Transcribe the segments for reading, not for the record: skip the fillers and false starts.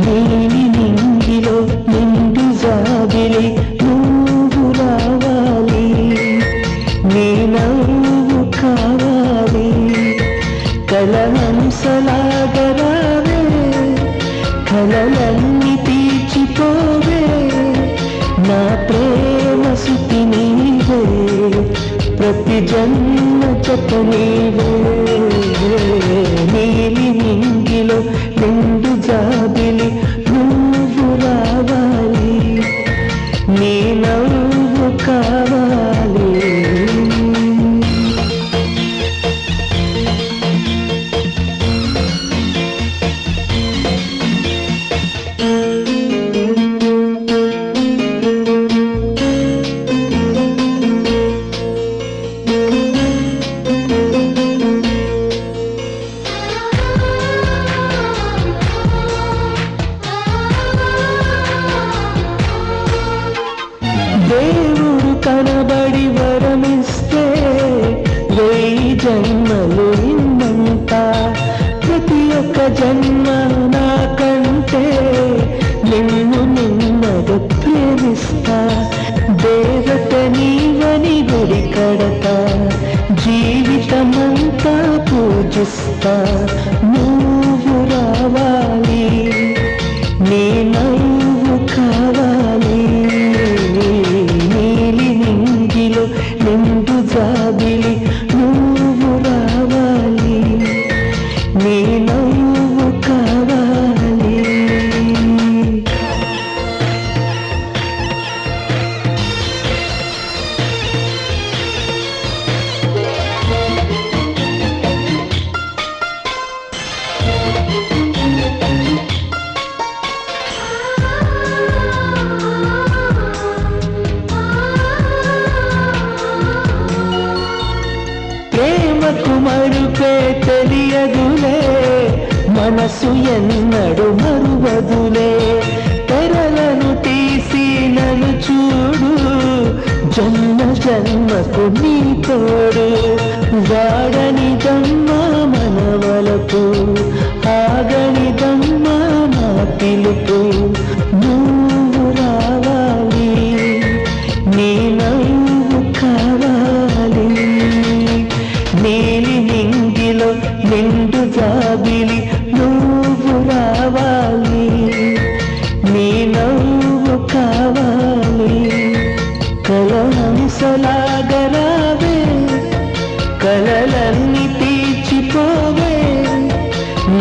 నీలి నింగిలో నిండు జాబిలి నువ్వు రావాలి, నీ నవ్వు కావాలి, కలహంసలాగరావే, కలలన్నీ తీర్చిపోవే, నా ప్రేమ సుతి నీవే, ప్రతి జన్మ జత నీవే. నీలి నింగిలో నిండు జాబిలి నువ్వు రావాలి, నీ నవ్వు కావాలి. దేవుడు కనబడి వరమిస్తే 1000 జన్మలు ఇన్నంత, ప్రతి ఒక్క జన్మ నాకంటే నిన్ను నిన్నగా ప్రేమిస్తా. దేవత నీవని గుడి కడతా, జీవితమంతా పూజిస్తా. నువ్వు రావాలి, నీ నవ్వు కావాలి, నీలి నింగిలో నిండు జాబిలి నువ్వు రావాలి, నీ నవ్వు కావాలి. ప్రేమకు మరుపే తెలియదులే, మనసు ఎన్నడు మరువదులే, తెరలను తీసి నన్ను చూడు, జన్మ జన్మకు నీ తోడు. వాడనిదమ్మా మనవలకు, ఆగనిదమ్మా నా పిలుపు. నువ్వు రావాలి, నీ నవ్వు కావాలి, నీలి నింగిలో నిండు జాబిలి నువ్వు రావాలి, నీ నవ్వు కావాలి, కలహంసలాగరావే, కలలన్నీ తీర్చిపోవే,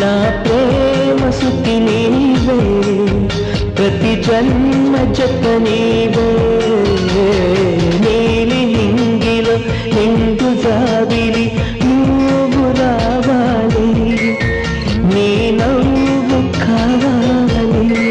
నా ప్రేమ సుతి నీవే, ప్రతి జన్మ జత నీవే. నీలి నింగిలో నిండు జాబిలి